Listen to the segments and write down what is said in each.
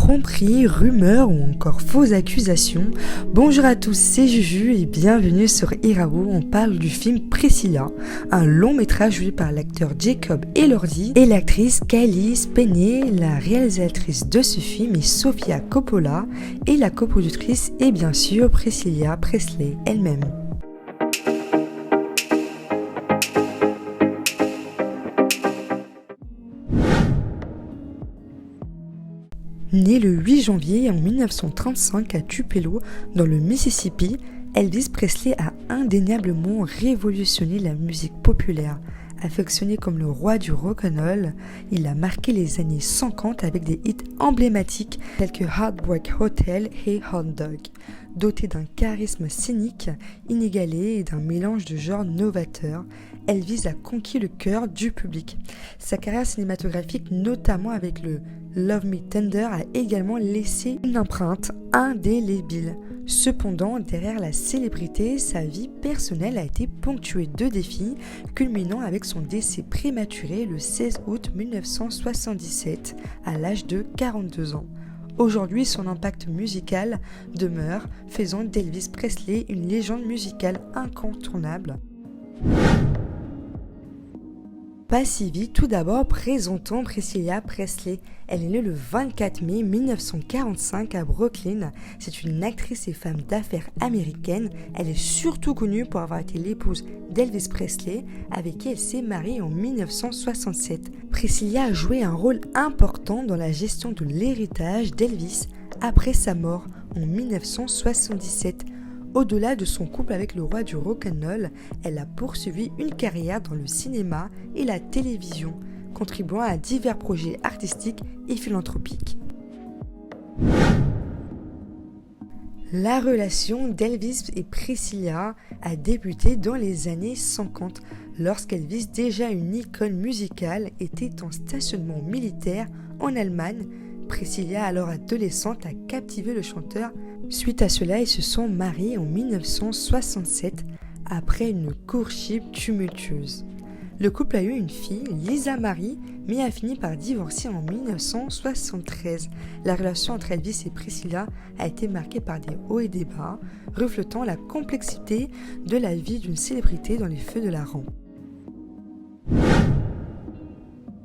Tromperie, rumeurs ou encore fausses accusations. Bonjour à tous, c'est Juju et bienvenue sur Irawo. On parle du film Priscilla, un long métrage joué par l'acteur Jacob Elordi et l'actrice Kylie Speney. La réalisatrice de ce film est Sofia Coppola et la coproductrice est bien sûr Priscilla Presley elle-même. Né le 8 janvier en 1935 à Tupelo, dans le Mississippi, Elvis Presley a indéniablement révolutionné la musique populaire. Affectionné comme le roi du rock'n'roll, il a marqué les années 50 avec des hits emblématiques tels que Heartbreak Hotel et Hot Dog. Doté d'un charisme scénique inégalé et d'un mélange de genres novateurs, Elvis a conquis le cœur du public. Sa carrière cinématographique, notamment avec le Love Me Tender, a également laissé une empreinte indélébile. Cependant, derrière la célébrité, sa vie personnelle a été ponctuée de défis, culminant avec son décès prématuré le 16 août 1977 à l'âge de 42 ans. Aujourd'hui, son impact musical demeure, faisant d'Elvis Presley une légende musicale incontournable. Pas si vite, tout d'abord présentons Priscilla Presley. Elle est née le 24 mai 1945 à Brooklyn. C'est une actrice et femme d'affaires américaine. Elle est surtout connue pour avoir été l'épouse d'Elvis Presley, avec qui elle s'est mariée en 1967. Priscilla a joué un rôle important dans la gestion de l'héritage d'Elvis après sa mort en 1977. Au-delà de son couple avec le roi du rock'n'roll, elle a poursuivi une carrière dans le cinéma et la télévision, contribuant à divers projets artistiques et philanthropiques. La relation d'Elvis et Priscilla a débuté dans les années 50, lorsqu'Elvis, déjà une icône musicale, était en stationnement militaire en Allemagne. Priscilla, alors adolescente, a captivé le chanteur. Suite à cela, ils se sont mariés en 1967 après une courtship tumultueuse. Le couple a eu une fille, Lisa Marie, mais a fini par divorcer en 1973. La relation entre Elvis et Priscilla a été marquée par des hauts et des bas, reflétant la complexité de la vie d'une célébrité dans les feux de la rampe.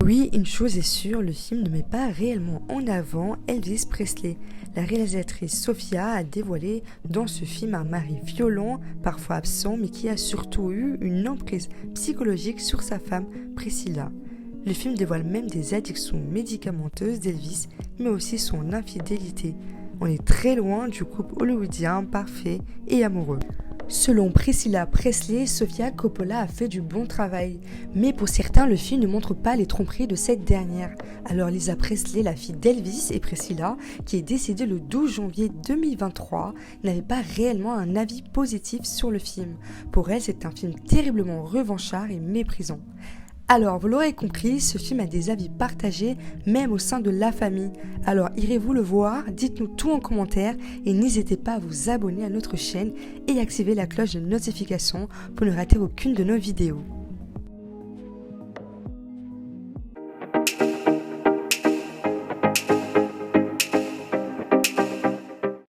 Oui, une chose est sûre, le film ne met pas réellement en avant Elvis Presley. La réalisatrice Sofia a dévoilé dans ce film un mari violent, parfois absent, mais qui a surtout eu une emprise psychologique sur sa femme Priscilla. Le film dévoile même des addictions médicamenteuses d'Elvis, mais aussi son infidélité. On est très loin du couple hollywoodien parfait et amoureux. Selon Priscilla Presley, Sofia Coppola a fait du bon travail, mais pour certains, le film ne montre pas les tromperies de cette dernière. Alors Lisa Presley, la fille d'Elvis et Priscilla, qui est décédée le 12 janvier 2023, n'avait pas réellement un avis positif sur le film. Pour elle, c'est un film terriblement revanchard et méprisant. Alors, vous l'aurez compris, ce film a des avis partagés, même au sein de la famille. Alors, irez-vous le voir? Dites-nous tout en commentaire et n'hésitez pas à vous abonner à notre chaîne et activer la cloche de notification pour ne rater aucune de nos vidéos.